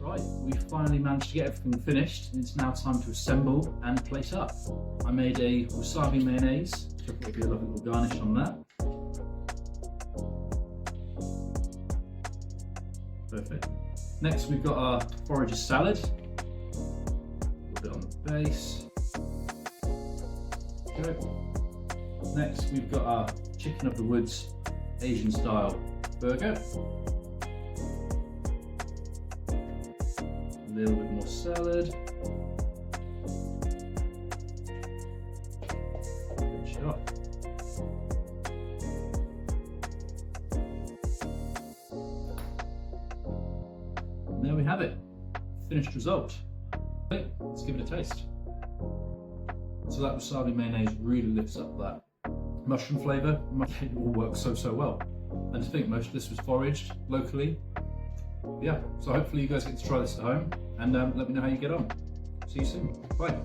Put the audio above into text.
Right, we finally managed to get everything finished. It's now time to assemble and plate up. I made a wasabi mayonnaise, so there'll be a lovely little garnish on that. Perfect. Next we've got our forager salad. A bit on the base. Good. Next we've got our chicken of the woods Asian style burger. A little bit more salad. Finish it off. And there we have it. Finished result. Okay, let's give it a taste. So that wasabi mayonnaise really lifts up that mushroom flavour. It all works so well. And to think most of this was foraged locally. Yeah, so hopefully you guys get to try this at home and let me know how you get on. See you soon. Bye.